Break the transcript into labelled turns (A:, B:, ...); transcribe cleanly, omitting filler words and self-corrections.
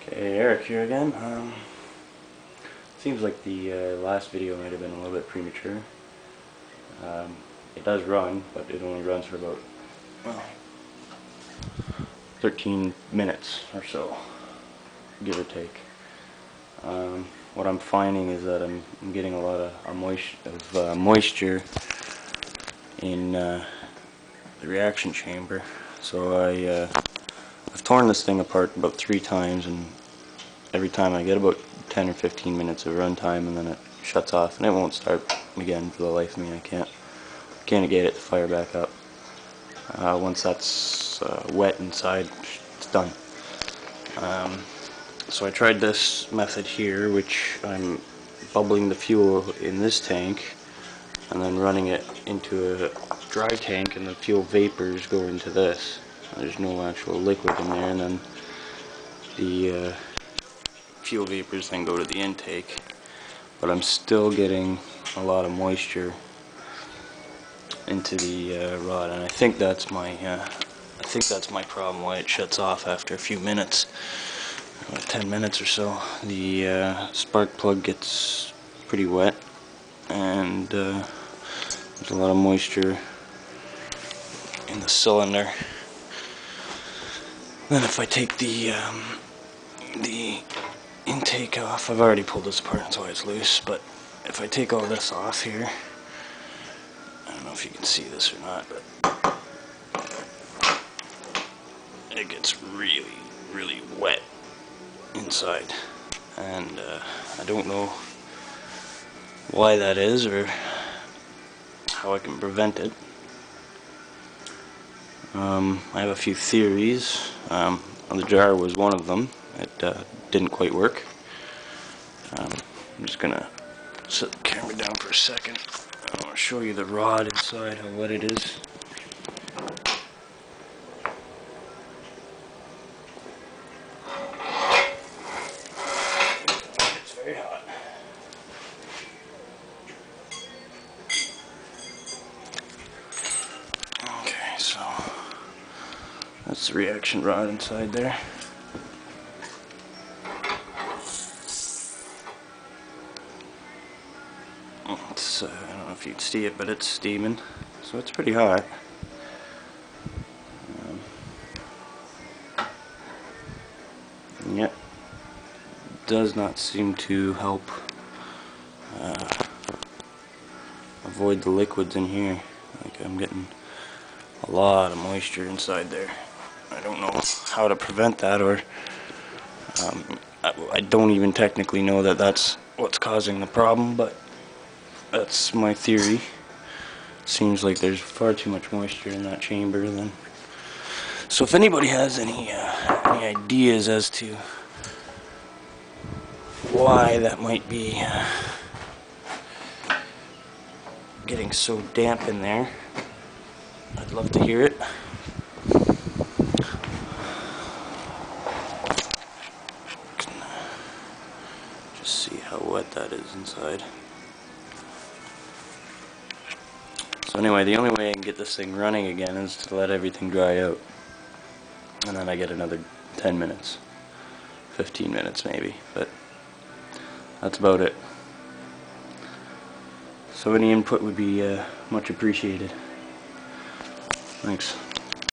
A: Okay, Eric here again. Seems like the last video might have been a little bit premature. It does run, but it only runs for about, well, 13 minutes or so, give or take. What I'm finding is that I'm getting a lot of moisture in the reaction chamber. So I've torn this thing apart about 3 times, and every time I get about 10 or 15 minutes of run time, and then it shuts off and it won't start again for the life of me. I can't get it to fire back up. Once that's wet inside, it's done. So I tried this method here, which I'm bubbling the fuel in this tank and then running it into a dry tank, and the fuel vapors go into this. There's no actual liquid in there, and then the fuel vapors then go to the intake. But I'm still getting a lot of moisture into the rod, and I think that's my problem, why it shuts off after a few minutes, 10 minutes or so. The spark plug gets pretty wet, and there's a lot of moisture in the cylinder. Then if I take the intake off, I've already pulled this apart, that's why it's loose, but if I take all this off here, I don't know if you can see this or not, but it gets really, really wet inside, and I don't know why that is or how I can prevent it. I have a few theories. The jar was one of them. It didn't quite work. I'm just gonna set the camera down for a second. I want to show you the rod inside, how wet it is. It's very hot. Okay, so that's the reaction rod inside there. I don't know if you can see it, but it's steaming, so it's pretty hot. Yep, does not seem to help avoid the liquids in here. Like, I'm getting a lot of moisture inside there. I don't know how to prevent that, or I don't even technically know that that's what's causing the problem, but that's my theory. Seems like there's far too much moisture in that chamber then. So if anybody has any ideas as to why that might be getting so damp in there, I'd love to hear it. Just see how wet that is inside. So anyway, the only way I can get this thing running again is to let everything dry out. And then I get another 10 minutes. 15 minutes maybe. But that's about it. So any input would be much appreciated. Thanks.